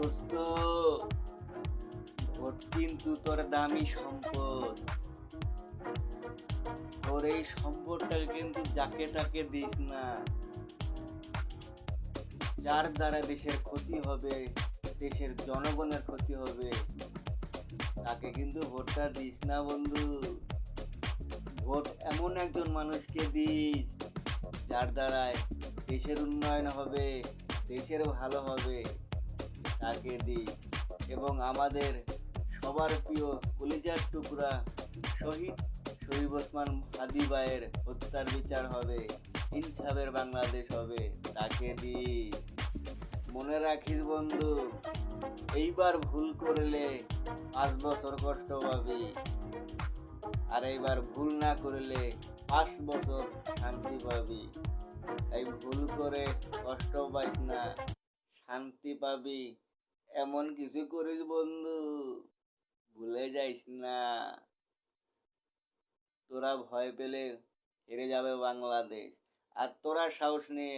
দোস্ত, ভোট কিন্তু তোর দামি সম্পদ। তোর এই সম্পদটাকে কিন্তু যাকে তাকে দিস না। যার দ্বারা দেশের ক্ষতি হবে, দেশের জনগণের ক্ষতি হবে, তাকে কিন্তু ভোটটা দিস না বন্ধু। ভোট এমন একজন মানুষকে দিস যার দ্বারায় দেশের উন্নয়ন হবে, দেশের ভালো হবে, তাকে দিই। এবং আমাদের সবার প্রিয় কলিজার টুকরা শহীদ শরীফ ওসমান হাদি ভাইয়ের হত্যার বিচার হবে, ইনসাফের বাংলাদেশ হবে, তাকে দিই। মনে রাখিস বন্ধু, এইবার ভুল করলে 5 বছর কষ্ট পাবি, আর এইবার ভুল না করলে 5 বছর শান্তি পাবি। তাই ভুল করে কষ্ট পাইস না, শান্তি পাবি এমন কিছু করিস বন্ধু, ভুলে যাইস না। তোরা ভয় পেলে হেরে যাবে বাংলাদেশ, আর তোরা সাহস নিয়ে